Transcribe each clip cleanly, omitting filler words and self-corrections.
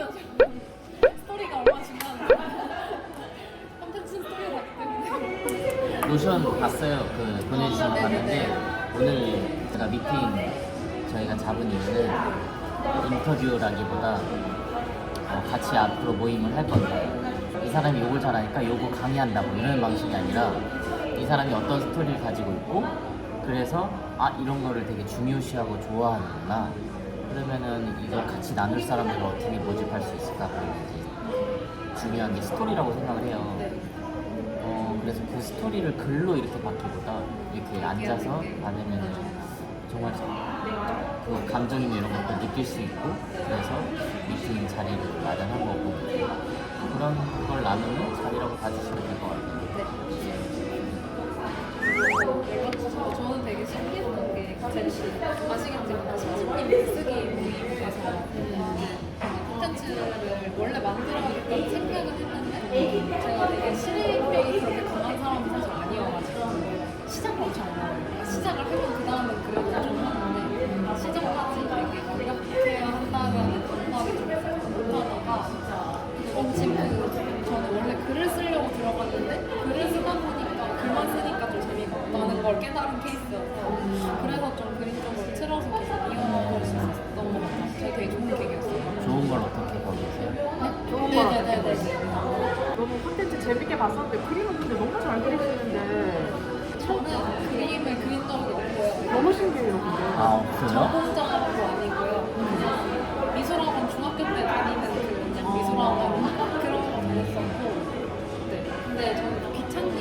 당연하죠. 스토리가 얼마나 중요한데. 콘텐츠 스토리가 맞기 때문에. 노션 봤어요. 그 보내주신 거 봤는데 오늘 제가 미팅 저희가 잡은 이유는 인터뷰라기보다 같이 앞으로 모임을 할 건데 이 사람이 요걸 잘하니까 요거 강의한다고 이런 방식이 아니라 이 사람이 어떤 스토리를 가지고 있고 그래서 이런 거를 되게 중요시하고 좋아하는구나. 그러면은 이걸 같이 나눌 사람들을 어떻게 모집할 수 있을까? 그런 게 중요한 게 스토리라고 생각을 해요. 그래서 그 스토리를 글로 이렇게 받기보다 이렇게 앉아서 받으면은 정말 그 감정이나 이런 것도 느낄 수 있고 그래서 미팅 자리를 마련한 거고 그런 걸 나누는 자리라고 봐주시면 될 것 같아요. 저는 되게 신기했던 게 제가 아시겠지만 신진님 쓰기 모임에서 콘텐츠를 원래 만들어야겠다는 생각은 했는데 제가 되게 실행력이 그렇게 강한 사람은 사실 아니어가지고 시작을 엄청 안 해요. 시작을 하면 그 다음은 그래도 좀 하는데 시작까지 되게 완벽해야 한다는 감각이 좀 있어서 못하다가 마침 저는 원래 글을 쓰려고 들어갔는데 글을 쓰다 보니까 글만 쓰니까 좀 재미가 없다는 걸 깨달은 케이스여서 그래서 좀 그림 쪽으로 틀어서 계속 이어나갈 수 있었던 것 같아요. 저희 되게 좋은 계기였어요. 좋은 걸 어떻게 거기세요? 네네네네. 너무 콘텐츠 재밌게 봤었는데 그림은 근데 너무 잘 그리시는데 저는 그림을 그린 적이 없고요. 너무 신기해요 근데. 없어요? 전공자도 아니고요. 그냥 미술학원 중학교 때 다니는 그 그냥 미술학원 그런 거 다녔었고 네. 근데 저는 또 귀찬님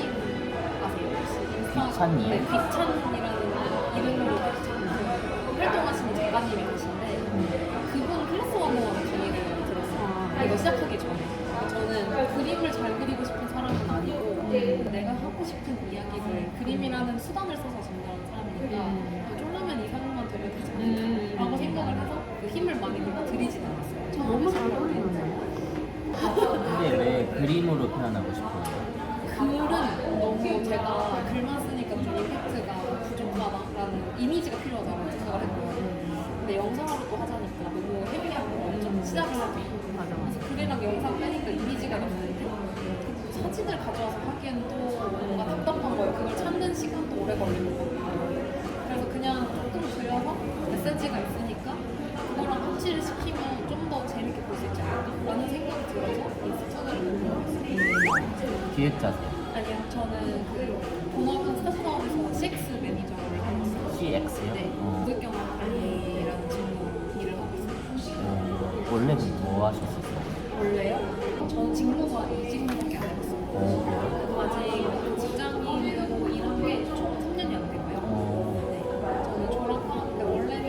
아세요? 혹시? 귀찬님? 네, 귀찬이라는 이름으로 그 활동하시는 작가님이 계신데 그분 클래스 원모원의 강의를 들었어요. 이거 시작하기 전에. 저는 그림을 잘 그리고 싶은 사람은 아니고 내가 하고 싶은 이야기를 그림이라는 수단을 써서 전달하는 사람이니까 쫄라면 이상만 되면 되지 않을까 라고 생각을 해서 그 힘을 많이 들이진 않았어요. 저 너무 잘 그리는데. 근데 왜 그림으로 표현하고 싶어요? 글은 너무 제가 글만 쓰니까 좀 임팩트가 부족하다라는 이미지가 필요하다고 생각을 했고요. 근데 영상으로 또 하자니까 너무 헤비하고 엄청 시작을 하고 그래서 글이랑 영상 빼니까 이미지가 남는데 사진을 가져와서 하기에는 또 뭔가 답답한 거예요. 그걸 찾는 시간도 오래 걸리고 그래서 그냥 조금 줄여서 메시지가 있으니까 그거랑 합치를 시키면 좀 더 재밌게 볼 수 있지 않을까 라는 생각이 들어서 이 스튜디오를 만들었어요. 기획자세요? 아니요, 저는 그 본업은 스타트업에서 CX 매니저를 하고 있어요. CX요? 네, 고객경험 관리라는 직무 일을 하고 있어요. 원래는 뭐 하셨었어요? 원래요? 저는 직무가 이 직무밖에 안 해봤어요. 그래요? 아직 직장인으로 일한 게 총 3년이 안 되고요. 네, 저는 졸업한 원래는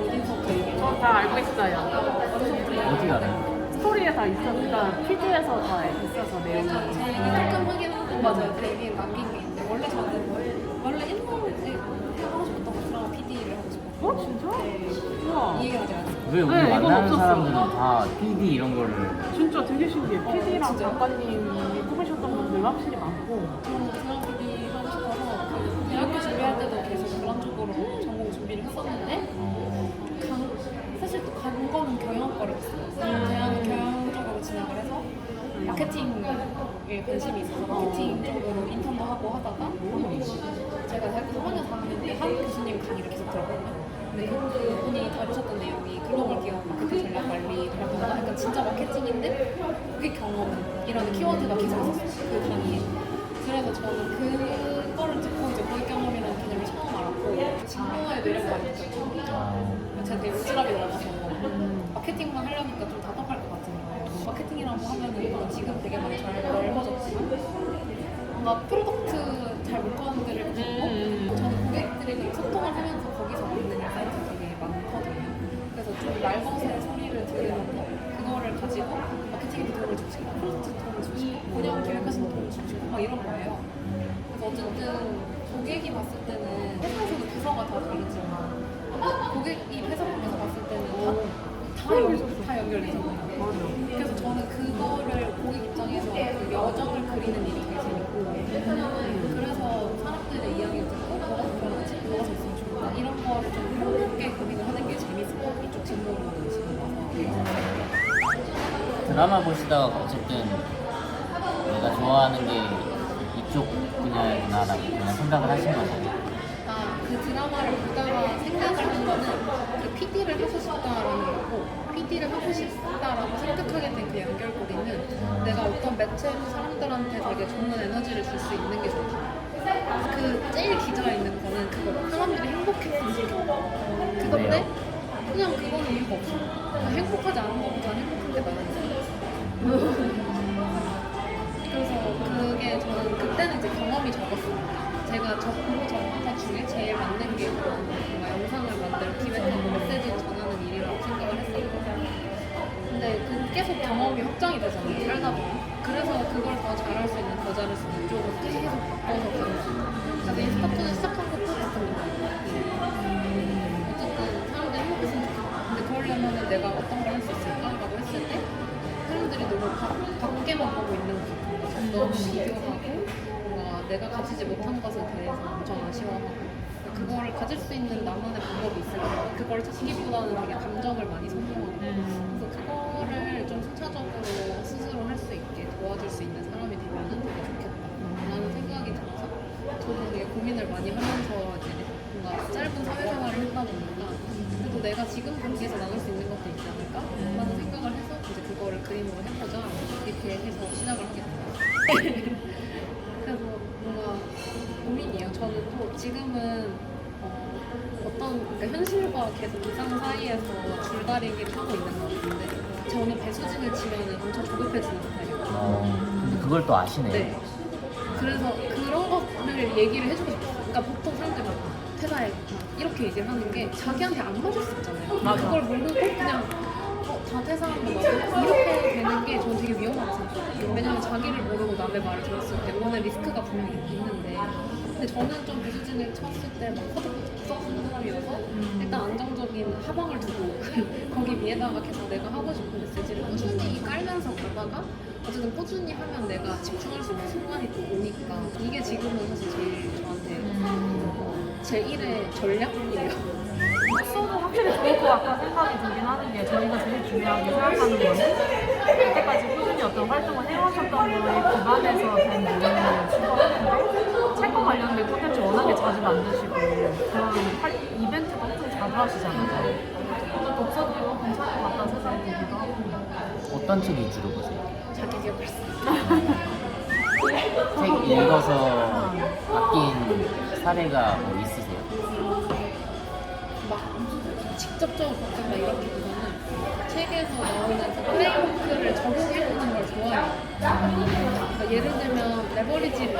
어디서부터 얘기해요? 다 알고 있어요. 어떻게 알아요? 스토리에 다 있었으니까 퀴즈에서 다 있어서 내용이. 제 얘기 조금 하긴 하는데 맞아요. 제 얘기 남긴 게 있는데 원래 저는 원래 옛날에 하고 싶었던 거 드라마 PD를 하고 싶었고 진짜? 우와. 이 얘기를 아직 안 했어요. 왜 우리 네, 이건 만나는 없었어요. 사람들은 다 PD 이런 거를 진짜 되게 신기해. PD랑 진짜요? 작가님이 꾸미셨던 분들 확실히 많고. 저는 드라마 PD 하고 싶어서 그 대학교 준비할 때도 계속 그런 쪽으로 전공 준비를 했었는데 사실 또 간 거는 경영학과를 했어요. 대학은 경영 쪽으로 진학을 해서 마케팅에 관심이 있어서 마케팅 쪽으로 인턴도 하고 하다가 제가 대학교 3학년 4학년 때 한 교수님 강의를 계속 들었거든요. 근데 그분이 다루셨던 내용이 글로벌 기업 마케팅 전략 관리라던가 약간 진짜 마케팅인데 고객 경험이라는 키워드가 계속 있었어요. 그 강의에. 그래서 저는 그거를 듣고 이제 고객 경험이라는 개념을 처음 알았고 직무의 매력을 많이 느꼈죠. 제가 되게 울트라비 넘어서 마케팅만 하려니까 좀 답답할 것 같은 거예요. 마케팅이라고 하면은 지금 되게 많이 잘 넓어졌지만 뭔가 프로덕트 잘 못 가는 데를 가고 저는 고객들이랑 소통을 하면서 거기서 얻는 인사이트 되게 많거든요. 그래서 좀 날것의 소리를 들으면서 그거를 가지고 마케팅에 도움을 주고 싶고 프로덕트 도움을 주고 싶고 운영 기획하시는 도움을 주고 싶고 막 이런 거예요. 그래서 어쨌든 고객이 봤을 때는 회사에서도 부서가 다 다르지만 고객이 회사 밖에서 봤을 때는 다 연결되잖아요. 그래서 저는 그거를 고객 입장에서 그 여정을 그리는 일이 되게 재밌고 그래서 사람들의 이야기를 듣고 뭐가 불편하지? 뭐가 됐으면 좋겠다 이런 거를 좀 평균하게 고민을 하는 게 재밌어요. 이쪽 직무로 지금 와서 드라마 보시다가 어쨌든 내가 좋아하는 게 이쪽 분야구나라고 그냥 생각을 하신 거잖아요. 그 드라마를 보다가 생각을 한 거는 그 PD를 하고 싶다라는 거고 PD를 하고 싶다라고 생각하게 된 그 연결고리는 내가 어떤 매체로 사람들한테 되게 좋은 에너지를 줄 수 있는 게 좋다. 그 제일 기저에 있는 거는 그거 사람들이 행복했으면 좋겠다. 그건데 그냥 그건 이유가 없어. 그냥 행복하지 않은 것보다 행복한 게 나은 그래서 그게 저는 그때는 이제 경험이 적었어요. 제가 보고 적은 것 중에 제일 맞는 게 뭔가 영상을 만들고 기획하고 메시지 전하는 일이라고 생각을 했어요. 근데 그 계속 경험이 확장이 되잖아요. 살다 보면. 그래서 그걸 더 잘할 수 있는, 더 잘할 수 있는 쪽으로 계속 바꿔서 가는 거예요. 그래서 인스타툰을 시작한 것도 같은 거예요. 어쨌든 사람들이 행복했으면 좋겠다. 근데 그러려면 내가 어떤 걸 할 수 있을까라고 했을 때 사람들이 너무 밖에만 보고 있는 것 같은 거죠. 너무 비교하고 뭔가 내가 가지지 못한 것에 대해서 엄청 아쉬워하고 그거를 가질 수 있는 나만의 방법이 있을까? 그걸 찾기보다는 되게 감정을 많이 소모하고 그래서 그거를 좀 순차적으로 스스로 할 수 있게 도와줄 수 있는 사람이 되면 되게 좋겠다라는 생각이 들어서 저도 되게 고민을 많이 하면서 이제 뭔가 짧은 사회생활을 했다 보니까 그래도 내가 지금 단계에서 나눌 수 있는 것도 있지 않을까? 라는 생각을 해서 이제 그거를 그림으로 해보자 이렇게 해서 시작을 하게 됐어요. 그래서 뭔가 고민이에요. 저는 또 지금은 그러니까 현실과 계속 이상 사이에서 줄다리기를 하고 있는 것 같은데 저는 배수진을 치면 엄청 조급해지는 스타일이에요. 근데 그걸 또 아시네요. 네. 그래서 그런 것들을 얘기를 해주고 싶어요. 그러니까 보통 사람들이 막 퇴사해 막 이렇게 얘기를 하는 게 자기한테 안 맞을 수 있잖아요. 맞아. 그걸 모르고 그냥 다 퇴사한 거 맞아? 이렇게 되는 게 저는 되게 위험하다고 생각해요. 왜냐면 자기를 모르고 남의 말을 들었을 때 오는 리스크가 분명히 있는데 근데 저는 좀 배수진을 쳤을 때막 커덕커덕 써쓰는 사람이어서 일단 안정적인 하방을 두고 거기 위에다가 계속 내가 하고 싶은 메시지를 꾸준히 깔면서 가다가 어쨌든 꾸준히 하면 내가 집중할 수 있는 순간이 또 오니까 이게 지금은 사실 제일 저한테 제1의 전략이에요. 써도 확실히 좋을 것 같다는 생각이 들긴 하는 게 저희가 제일 중요하게 생각하는 거는 이때까지 꾸준히 어떤 활동을 해오셨던 거에 기반해서 된 모임을 추구하는데 채권 관련된 콘텐츠 워낙에 자주 만드시고 그런 이벤트도 엄청 자주 하시잖아요. 오늘 독서도 괜찮을 것 같다는 생각이 들기도 하고 어떤 책 위주로 보세요? 자기 기억할 수 책 읽어서 바뀐 사례가 뭐 있으세요? 막 직접적으로 바뀐다 이렇게보다는 책에서 나오는 그 프레임워크를 적용해보는 걸 좋아해요. 그러니까 예를 들면 레버리지 이런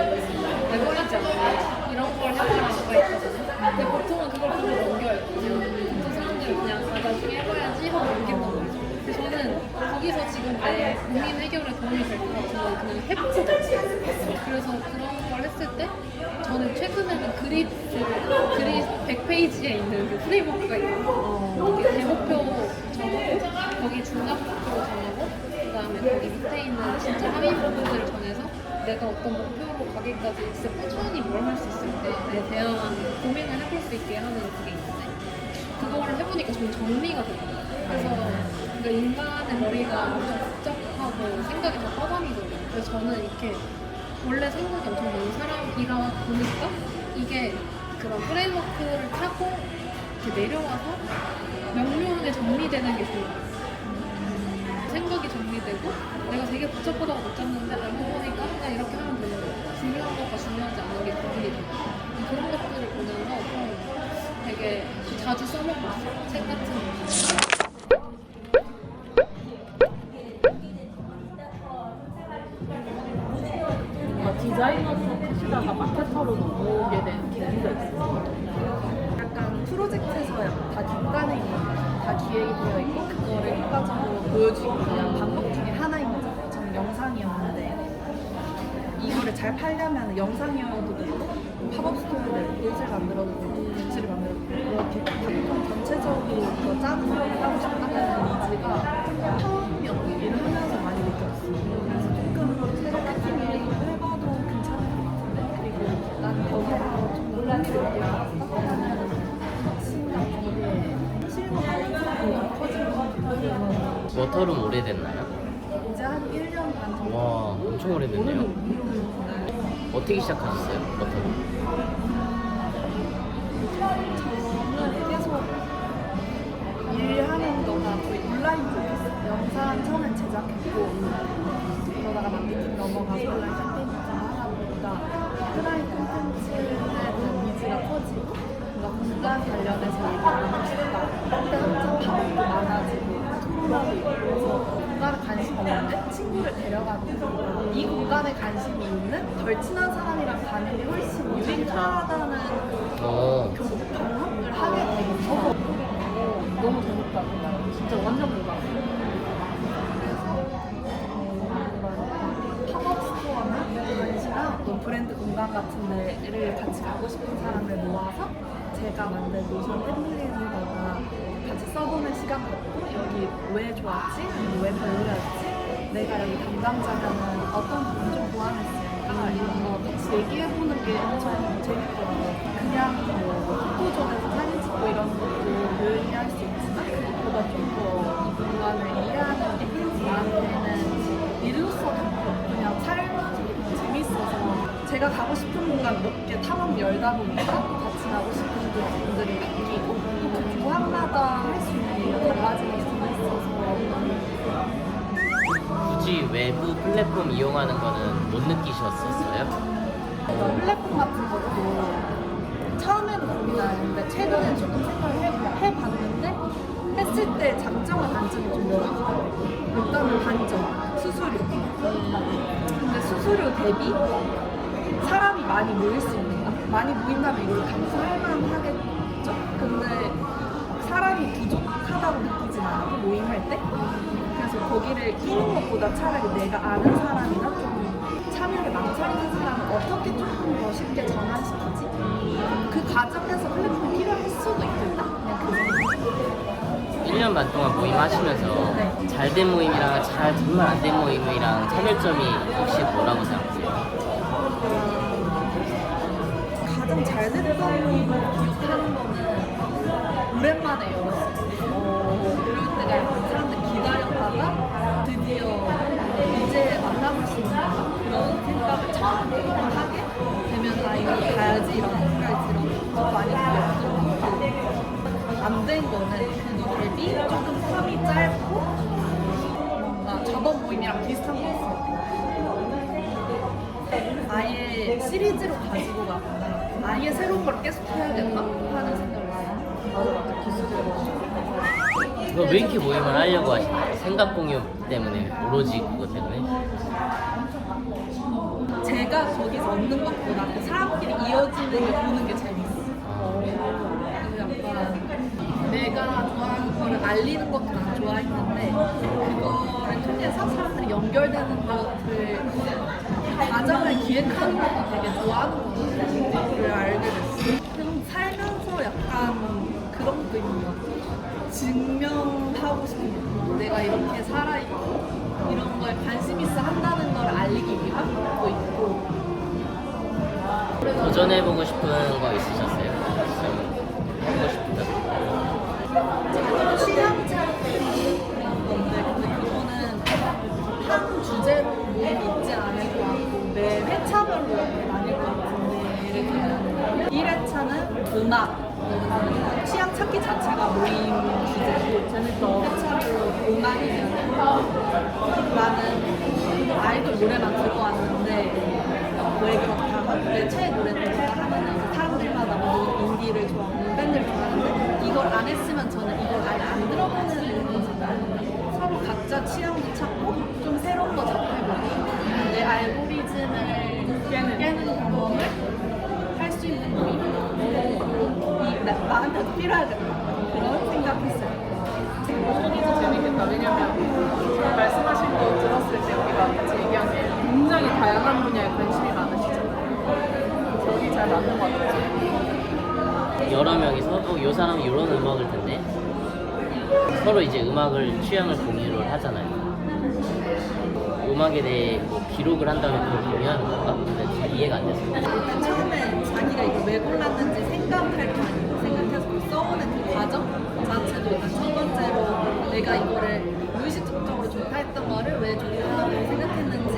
걸 해보는 수가 있거든요. 근데 보통은 그걸 보고 넘겨요. 보통 사람들은 그냥 나중에 해봐야지 하고 넘긴단 말이죠. 근데 저는 거기서 지금 내 고민 해결에 도움이 될 것 같으면 그냥 해보거든요. 그래서 그런 걸 했을 때 저는 최근에는 그립 100페이지에 있는 그 프레임워크가 있고 거기 대목표 정하고 거기 중간 목표로 정하고 그 다음에 거기 밑에 있는 진짜 하위 부분들을 정해서 내가 어떤 목표로 가기까지 진짜 꾸준히 뭘 할 수 있을까에 대한 고민을 해볼 수 있게 하는 그게 있는데 그거를 해보니까 좀 정리가 되더라고요. 그래서 그러니까 인간의 머리가 엄청 복잡하고 생각이 다 떠다니더라고요. 그래서 저는 이렇게 원래 생각이 엄청 많은 사람이라 보니까 이게 그런 프레임워크를 타고 이렇게 내려와서 명료하게 정리되는 게 좋아요. 생각이 정리되고 내가 되게 복잡하다고 느꼈는데 알고 보니까 그냥 이렇게 하면 되는 거야. 중요한 것과 중요하지 않은 게 구분이 되고 그런 것들을 보면서 좀 되게 자주 써먹고 있어요. 책 같은 거. 디자이너로 하시다가 마케터로 넘어오게 된 계기가 있어요. 약간 프로젝트에서 약간 다 뒷단에 다 기획이 되어 있고 그거를 효과적으로 보여주고 그냥 방법 중에 하나인 거잖아요. 저는 영상이었는데 이거를 잘 팔려면 영상이어도 되고 팝업 스토어를 옷을 만들어도 되고 굿즈를 만들어도 되고 이렇게 platform 전체적으로 이거 짜는 걸 하고 싶다는 니즈가 처음 일을 하면서 많이 느꼈어요. 그래서 조금 마케팅을 해봐도 괜찮을 것 같은데 그리고 난 거기서 좀 흥미를 느꼈다. 워터룸 오래됐나요? 와, 엄청 오래 됐네요. 어떻게 시작하셨어요? 버터를? 저는 계속 일하는 거가 거의 온라인 쪽이었어요. 영상 처음엔 제작했고 그러다가 마케팅 넘어가서 온라인 캠페인 하다 보니까 오프라인 콘텐츠에 대한 니즈가 커지고 뭔가 공간 관련해서 일을 하고 싶다. 그때 한참 방법도 많아지고 토론하고 있고 그래서 공간에 관심 없는데 친구를 데려가고 싶다. 이 공간에 관심이 있는 덜 친한 사람이랑 가는 게 훨씬 유익하다는 경험을 하게 되고 너무 재밌다. 진짜 완전 공감. 팝업 스토어나 전시나 어떤 브랜드 공간 같은 데를 같이 가고 싶은 사람을 모아서 제가 만든 노션 템플릿에다가 같이 써보는 시간 갖고 여기 왜 좋았지? 왜 별로였지? 내가 여기 담당자면은 어떤 부분 좀 보완했을까? 이런 거 같이 얘기해보는 게 엄청 재밌더라고요. 그냥 뭐 포토존에서 사진 찍고 이런 것도 조용히 할 수 있지만 그것보다 좀 더 이 공간을 이해하는 게 나한테는 일로서 그냥 삶은 재밌어서 제가 가고 싶은 공간 몇 개 탐험 열다 보니까 같이 가고 싶은 분들이 바뀌고 그 조합마다 할 수 있는 게 달라지는 게 재밌어서 굳이 외부 플랫폼 이용하는 거는 못 느끼셨었어요? 플랫폼 같은 것도 처음에는 고민이 안 했는데 최근에 조금 생각을 해봤는데 했을 때 장점과 단점이 좀 명확하더라고요. 일단은 단점, 수수료. 근데 수수료 대비 사람이 많이 모일 수 있는가? 많이 모인다면 이걸 감수할 만하겠죠? 근데 사람이 부족하다고 느끼진 않고 모임할 때? 그래서 거기를 끼는 것보다 차라리 내가 아는 사람이나 좀 참여를 망설이는 사람을 어떻게 조금 더 쉽게 전환시키지? 그 과정에서 플랫폼이 필요할 수도 있겠다? 그냥 그 생각. 1년 반 동안 모임 하시면서 네. 잘된 모임이랑 정말 안 된 모임이랑 차별점이 혹시 뭐라고 생각하세요? 가장 잘 됐던 모임을 기억하는 거는 오랜만에 열었어요. 이럴 때가 약간 사람들 기다렸다가 드디어 이제 만나볼 수 있는 그런 생각을 처음에 하게 되면 아 이거 가야지 이런 생각이 들어서 많이 들었던 것 같고 안 된 거는 그거 대비 조금 텀이 짧고 뭔가 저번 모임이랑 비슷한 게 있어요. 아예 시리즈로 가지고 가거나 아예 새로운 걸 계속 해야겠다 하는 생각을 그거 왜 이렇게 모임을 하려고 하시나요? 생각 공유 때문에, 오로지 그거 때문에? 제가 거기서 얻는 것보다 그 사람끼리 이어지는 게 보는 게 재밌어요. 약간 내가 좋아하는 거를 알리는 것도 난 좋아했는데 그거를 통해서 사람들이 연결되는 것을 과정을 기획하는 것도 되게 좋아하는 거를 알게 됐어요. 그럼 살면서 약간 그런 것도 있는 것 같아요. 증명하고 싶은 거. 내가 이렇게 살아있고 이런 거에 관심 있어 한다는 걸 알리기 위한 것도 있고 도전해보고 싶은 거 있으셨어요? 하고 싶다. 취향 차별이 그런 건데 근데 그거는 한 주제로 모임이 있지 않을 것 같고 매 회차별로 이렇게 나뉠 것 같은데 예를 들면 1회차는 음악 취향 찾기 자체가 모임 주제고 재밌다. 회차별로 음악이면 나는 아이돌 노래만 듣고 왔는데 왜 그렇다 내 최애 노래는 뭐다 하면은 사람들마다 뭐 인디를 좋아하는 밴드를 좋아하는데 이걸 안 했으면 저는 이걸 아예 안 들어보는 거잖아요. 서로 각자 취향도 찾고 좀 새로운 거 접해보고 내 알고리즘을 깨는 경험을 할 수 있는 모임 나한테도 필요하겠다 그런 생각했어요. 소리도 재밌겠다. 왜냐면 제가 말씀하신 거 들었을 때 우리가 같이 얘기한 게 굉장히 다양한 분야에 관심이 많으시잖아요. 저기 잘 맞는 것 같아요. 여러 명이서 이 사람은 이런 음악을 듣네? 서로 이제 음악을 취향을 공유를 하잖아요. 음악에 대해 뭐 기록을 한다면 그걸 공유하는 건가? 근데 잘 이해가 안 됐어요. 처음에 자기가 이걸 왜 골랐는지 생각할 거 아니에요. 생각해서 써오는 그 과정 자체도 일단 첫 번째로 내가 이거를 무의식적으로 좋다 했던 거를 왜 좋다고 생각했는지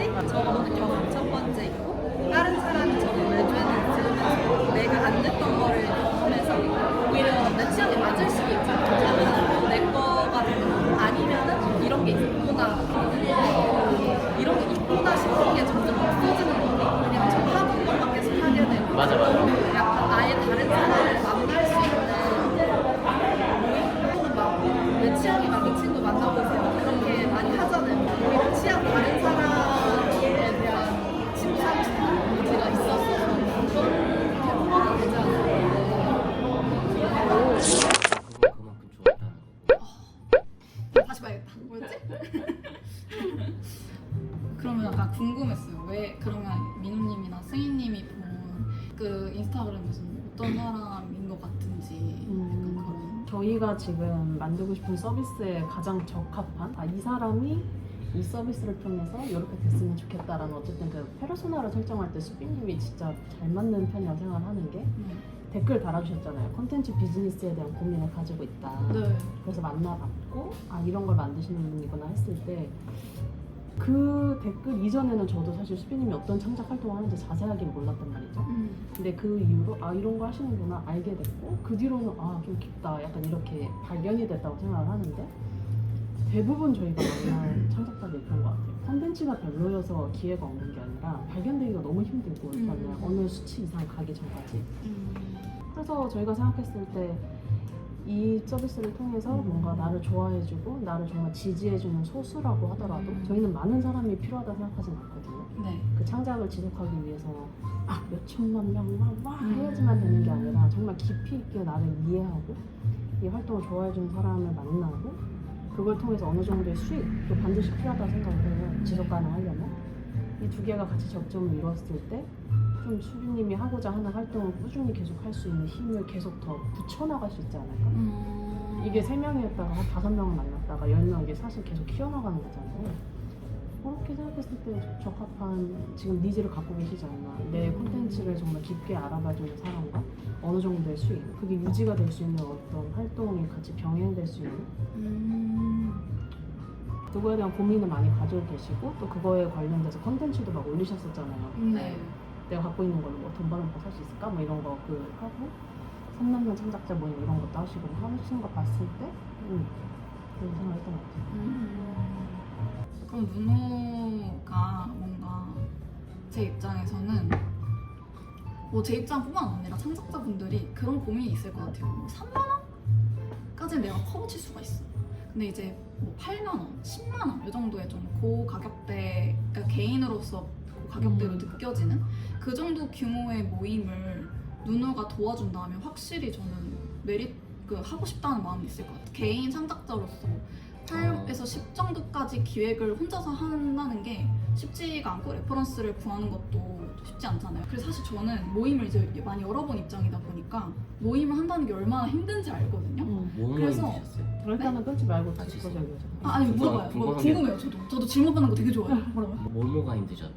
어떤 사람인 것 같은지 약간 그런. 저희가 지금 만들고 싶은 서비스에 가장 적합한 이 사람이 이 서비스를 통해서 이렇게 됐으면 좋겠다라는 어쨌든 그 페르소나를 설정할 때 수빈님이 진짜 잘 맞는 편이라고 생각하는 게 댓글 달아주셨잖아요. 콘텐츠 비즈니스에 대한 고민을 가지고 있다. 네. 그래서 만나봤고 이런 걸 만드시는 분이구나 했을 때 그 댓글 이전에는 저도 사실 수빈님이 어떤 창작 활동을 하는지 자세하게 몰랐단 말이죠. 근데 그 이후로 이런 거 하시는구나 알게 됐고 그 뒤로는 좀 깊다 약간 이렇게 발견이 됐다고 생각을 하는데 대부분 저희가 만난 창작자들이 그런 것 같아요. 콘텐츠가 별로여서 기회가 없는 게 아니라 발견되기가 너무 힘들고 일단은 어느 수치 이상 가기 전까지. 그래서 저희가 생각했을 때 이 서비스를 통해서 뭔가 나를 좋아해주고 나를 정말 지지해주는 소수라고 하더라도 저희는 많은 사람이 필요하다 생각하진 않거든요. 네. 그 창작을 지속하기 위해서 몇 천만 명만 해야지만 되는 게 아니라 정말 깊이 있게 나를 이해하고 이 활동을 좋아해주는 사람을 만나고 그걸 통해서 어느 정도의 수익도 반드시 필요하다고 생각을 해요. 지속 가능하려면. 이 두 개가 같이 접점을 이뤘을 때 좀 수빈님이 하고자 하는 활동을 꾸준히 계속 할 수 있는 힘을 계속 더 붙여나갈 수 있지 않을까? 이게 3명이었다가 한 5명을 만났다가 10명 이게 사실 계속 키워나가는 거잖아요. 그렇게 생각했을 때 적합한 지금 니즈를 갖고 계시지 않나. 내 콘텐츠를 정말 깊게 알아봐주는 사람과 어느 정도의 수익, 그게 유지가 될 수 있는 어떤 활동이 같이 병행될 수 있는 그거에 대한 고민을 많이 가지고 계시고 또 그거에 관련돼서 콘텐츠도 막 올리셨었잖아요. 네. 내가 갖고 있는 걸로 돈 버는 거 살 수 있을까? 뭐 이런 거 하고 삼남매 창작자 모임 이런 것도 하시고 하시는 거 봤을 때 그런 생각을 했던 것 같아요. 그럼 누누가 뭔가 제 입장에서는 제 입장뿐만 아니라 창작자분들이 그런 고민이 있을 것 같아요. 3만 원까지는 내가 커버칠 수가 있어. 근데 이제 8만 원, 10만 원 이 정도의 좀 고가격대, 그러니까 개인으로서 고가격대로 느껴지는 그 정도 규모의 모임을 누누가 도와준다면 확실히 저는 하고 싶다는 마음이 있을 것 같아요. 개인 창작자로서 8에서 10 정도까지 기획을 혼자서 한다는 게 쉽지가 않고 레퍼런스를 구하는 것도 쉽지 않잖아요. 그래서 사실 저는 모임을 이제 많이 열어본 입장이다 보니까 모임을 한다는 게 얼마나 힘든지 알거든요. 뭐 그래서- 힘드셨어요? 일단은 끊지 말고 아, 듣고 죄송해요. 저기요. 아니 물어봐요. 궁금해요. 저도 질문 받는 거 되게 좋아해요. 물어봐요. 뭐가 힘드셨어요?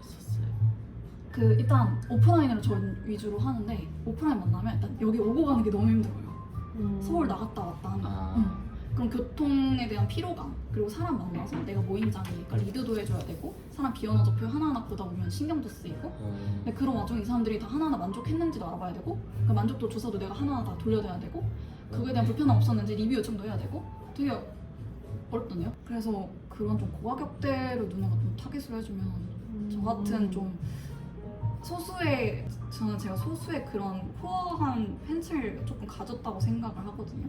일단 오프라인으로 저 위주로 하는데 오프라인 만나면 일단 여기 오고 가는 게 너무 힘들어요. 서울 나갔다 왔다 하는 거. 그럼 교통에 대한 피로감, 그리고 사람 만나서 내가 모임장이니까 리드도 해줘야 되고 사람 비언어 적표 하나하나 보다 보면 신경도 쓰이고 근데 그런 와중에 이 사람들이 다 하나하나 만족했는지도 알아봐야 되고 그 만족도 조사도 내가 하나하나 다 돌려줘야 되고 그거에 대한 불편함 없었는지 리뷰 요청도 해야 되고 되게 어렵던데요? 그래서 그런 좀 고가격대로 누나가 좀 타깃을 해주면 저 같은 좀 제가 소수의 그런 코어한 팬층을 조금 가졌다고 생각을 하거든요.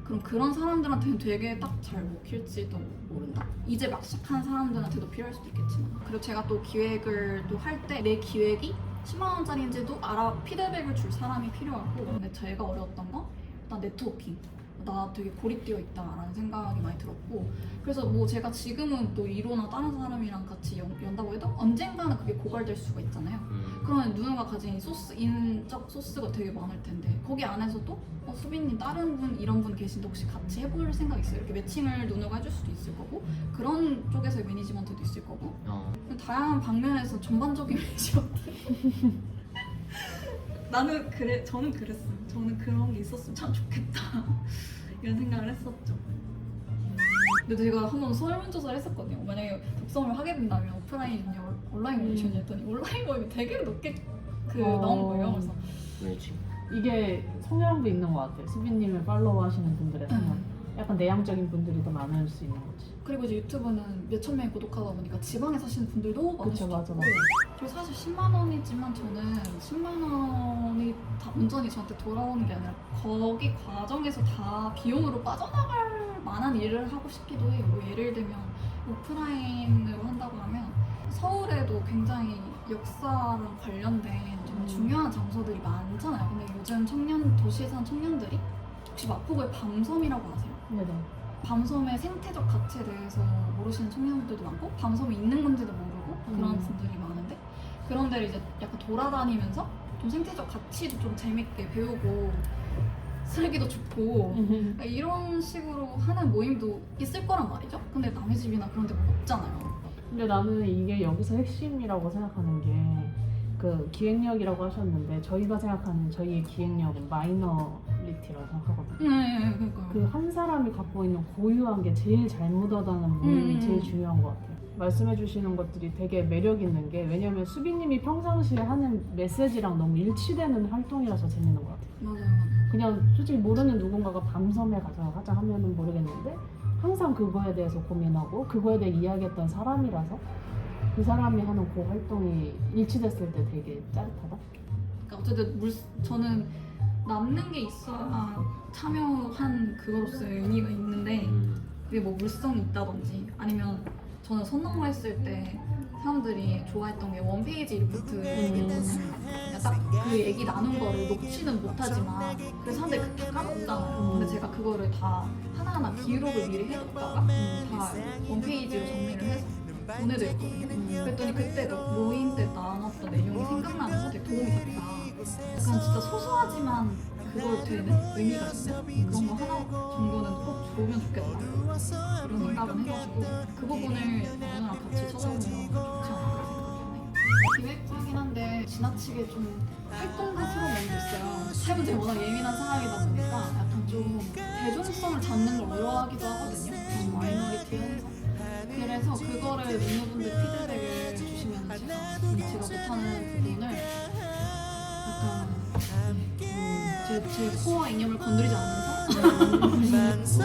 그럼 그런 사람들한테는 되게 딱 잘 먹힐지도 모른다. 이제 막 시작한 사람들한테도 필요할 수도 있겠지만. 그리고 제가 또 기획을 또 할 때 내 기획이 10만 원짜리인지도 피드백을 줄 사람이 필요하고. 근데 제가 어려웠던 건 일단 네트워킹. 나 되게 고립되어 있다라는 생각이 많이 들었고 그래서 제가 지금은 또 이로나 다른 사람이랑 같이 연다고 해도 언젠가는 그게 고갈될 수가 있잖아요. 그러면 누누가 가진 인적 소스가 되게 많을 텐데 거기 안에서도 수빈님 다른 분 이런 분 계신데 혹시 같이 해볼 생각 있어요? 이렇게 매칭을 누누가 해줄 수도 있을 거고 그런 쪽에서의 매니지먼트도 있을 거고 다양한 방면에서 전반적인 매니지먼트 저는 그랬어요. 저는 그런 게 있었으면 참 좋겠다 이런 생각을 했었죠. 근데 제가 한번 설문조사를 했었거든요. 만약에 독서를 하게 된다면 오프라인이냐 온라인 모임이냐 했더니 온라인 모임이 되게 높게 나온 거예요. 그래서 왜지? 이게 성향도 있는 것 같아요. 수빈님을 팔로우 하시는 분들의 성향. 약간 내향적인 분들이 더 많을 수 있는 거지. 그리고 이제 유튜브는 몇천 명이 구독하다 보니까 지방에 사시는 분들도 많을 그쵸, 수도 맞아, 있고 맞아. 그리고 사실 10만 원이지만 저는 10만 원이 다 온전히 저한테 돌아오는 게 아니라 거기 과정에서 다 비용으로 빠져나갈 만한 일을 하고 싶기도 해요. 예를 들면 오프라인으로 한다고 하면 서울에도 굉장히 역사랑 관련된 좀 중요한 장소들이 많잖아요. 근데 요즘 도시에 사는 청년들이 혹시 마포구의 밤섬이라고 아세요? 네네. 밤섬의 생태적 가치에 대해서 모르시는 청년들도 많고 밤섬이 있는 건지도 모르고 그런 분들이 많은데 그런 데를 이제 약간 돌아다니면서 좀 생태적 가치도 좀 재밌게 배우고 쓰기도 좋고 그러니까 이런 식으로 하는 모임도 있을 거란 말이죠. 근데 남의 집이나 그런 데가 없잖아요. 근데 나는 이게 여기서 핵심이라고 생각하는 게 그 기획력이라고 하셨는데 저희가 생각하는 저희의 기획력은 마이너리티라고 생각하거든요. 네, 그러니까요. 그 한 사람이 갖고 있는 고유한 게 제일 잘 묻어나는 모임이 제일 중요한 것 같아요. 말씀해 주시는 것들이 되게 매력 있는 게 왜냐면 수빈님이 평상시에 하는 메시지랑 너무 일치되는 활동이라서 재밌는 것 같아요. 맞아요. 그냥 솔직히 모르는 누군가가 밤섬에 가서 하자 하면은 모르겠는데 항상 그거에 대해서 고민하고 그거에 대해 이야기했던 사람이라서 그 사람이 하는 그 활동이 일치됐을 때 되게 짜릿하다. 그러니까 어쨌든 저는 남는 게 있어야 참여한 그거로서의 의미가 있는데 그게 뭐 물성이 있다든지 아니면 저는 선넘어 했을 때 사람들이 좋아했던 게 원페이지 리포트였거든요. 딱 그 얘기 나눈 거를 녹취는 못하지만 그 사람들이 다 까먹잖아요. 근데 제가 그거를 다 하나하나 기록을 미리 해뒀다가 다 원페이지로 정리를 해서 보내드렸거든요. 그랬더니 그때 그 모임 때 나눴던 내용이 생각나면서 되게 도움이 됐다. 약간 진짜 소소하지만 그걸 되는 의미가 있는 그런 거 하나 정도는 꼭 좋으면 좋겠다 이런 생각은 해가지고 그 부분을 연우랑 같이 찾아보면 좋지 않을까 생각하네. 기획적이긴 한데 지나치게 좀 활동가스러운 면도 있어요. 삶은 제가 워낙 예민한 사람이다 보니까 약간 좀 대중성을 잡는 걸 어려워하기도 하거든요. 마이너리티에서. 그래서 그거를 멤버분들 피드백을 주시면 제가 못하는 부분을 약간 제 코어 이념을 건드리지 않으면서